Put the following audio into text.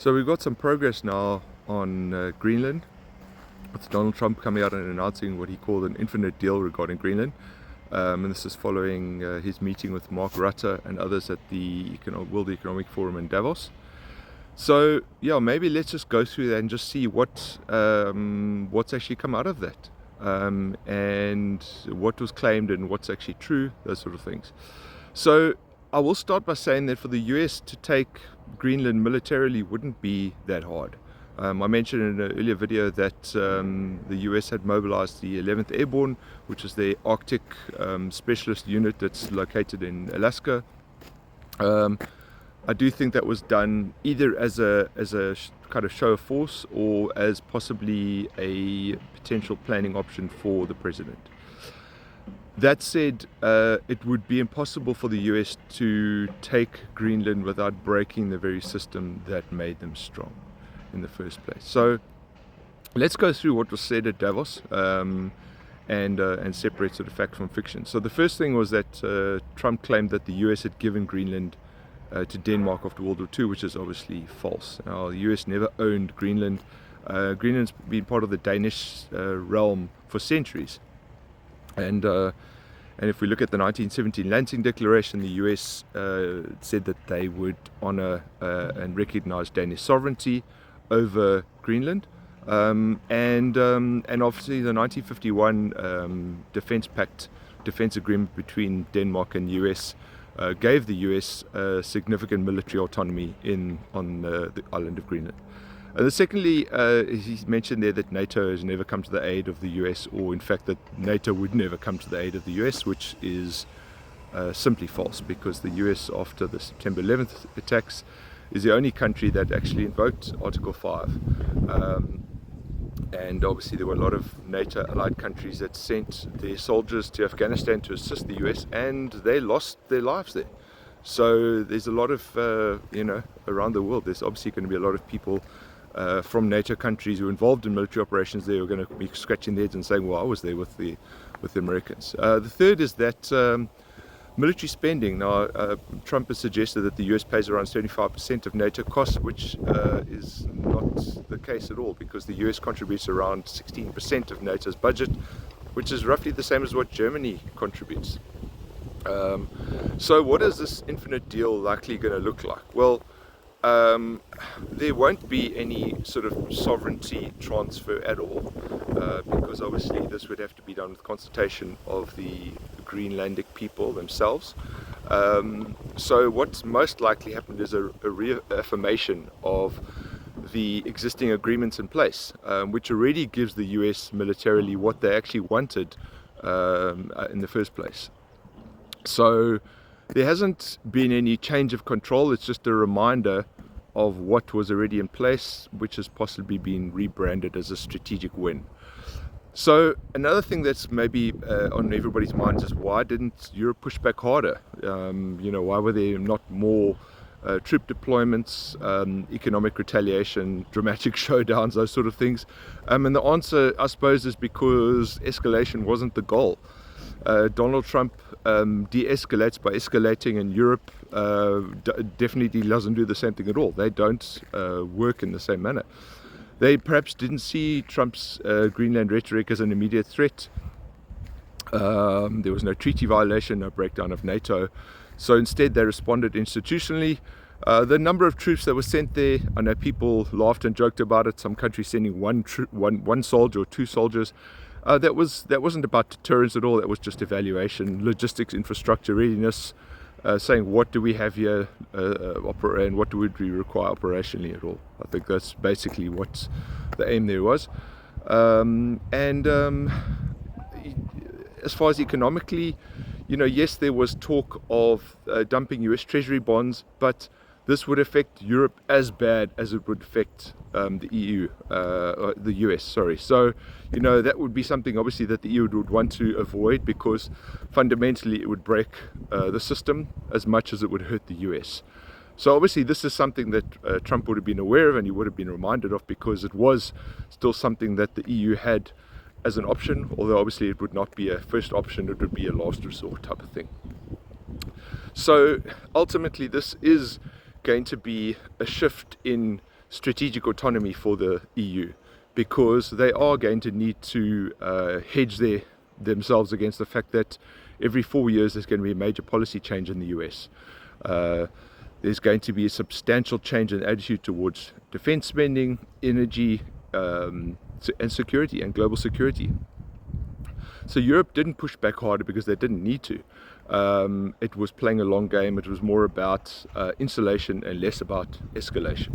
So we've got some progress now on Greenland, with Donald Trump coming out and announcing what he called an infinite deal regarding Greenland. And this is following his meeting with Mark Rutte and others at the World Economic Forum in Davos. So yeah, maybe let's just go through that and just see what's actually come out of that, and what was claimed and what's actually true, those sort of things. So I will start by saying that for the US to take Greenland militarily wouldn't be that hard. I mentioned in an earlier video that the US had mobilized the 11th Airborne, which is the Arctic specialist unit that's located in Alaska. I do think that was done either as a kind of show of force or as possibly a potential planning option for the president. That said, it would be impossible for the US to take Greenland without breaking the very system that made them strong in the first place. So let's go through what was said at Davos and separate sort of fact from fiction. So the first thing was that Trump claimed that the US had given Greenland to Denmark after World War II, which is obviously false. Now, the US never owned Greenland. Greenland's been part of the Danish realm for centuries. And if we look at the 1917 Lansing Declaration, the US said that they would honor and recognize Danish sovereignty over Greenland. And obviously the 1951 defense agreement between Denmark and US gave the US significant military autonomy on the island of Greenland. Secondly, he mentioned there that NATO has never come to the aid of the US, or in fact that NATO would never come to the aid of the US, which is simply false, because the US, after the September 11th attacks, is the only country that actually invoked Article 5. And obviously there were a lot of NATO allied countries that sent their soldiers to Afghanistan to assist the US, and they lost their lives there. So there's a lot of, around the world, there's obviously going to be a lot of people from NATO countries who are involved in military operations there, are going to be scratching their heads and saying, well, I was there with the Americans. The third is that military spending. Now, Trump has suggested that the US pays around 75% of NATO costs, which is not the case at all, because the US contributes around 16% of NATO's budget, which is roughly the same as what Germany contributes. So what is this infinite deal likely going to look like? Well, there won't be any sort of sovereignty transfer at all, because obviously this would have to be done with consultation of the Greenlandic people themselves. So what's most likely happened is a reaffirmation of the existing agreements in place, which already gives the US militarily what they actually wanted in the first place. So there hasn't been any change of control. It's just a reminder of what was already in place, which has possibly been rebranded as a strategic win. So another thing that's maybe on everybody's minds is, why didn't Europe push back harder? Why were there not more troop deployments, economic retaliation, dramatic showdowns, those sort of things? And the answer, I suppose, is because escalation wasn't the goal. Donald Trump de-escalates by escalating, and Europe definitely doesn't do the same thing at all. They don't work in the same manner. They perhaps didn't see Trump's Greenland rhetoric as an immediate threat. There was no treaty violation, no breakdown of NATO. So instead they responded institutionally. The number of troops that were sent there, I know people laughed and joked about it, some countries sending one soldier or two soldiers. That wasn't about deterrence at all. That was just evaluation, logistics, infrastructure, readiness, saying what do we have here and what would we require operationally at all. I think that's basically what the aim there was. As far as economically, yes, there was talk of dumping US Treasury bonds, but this would affect Europe as bad as it would affect the EU, the US, sorry. So, that would be something obviously that the EU would want to avoid, because fundamentally it would break the system as much as it would hurt the US. So obviously this is something that Trump would have been aware of, and he would have been reminded of, because it was still something that the EU had as an option, although obviously it would not be a first option, it would be a last resort type of thing. So ultimately this is going to be a shift in strategic autonomy for the EU, because they are going to need to hedge themselves against the fact that every 4 years there's going to be a major policy change in the US. There's going to be a substantial change in attitude towards defense spending, energy, and security, and global security. So Europe didn't push back harder because they didn't need to. It was playing a long game. It was more about insulation and less about escalation.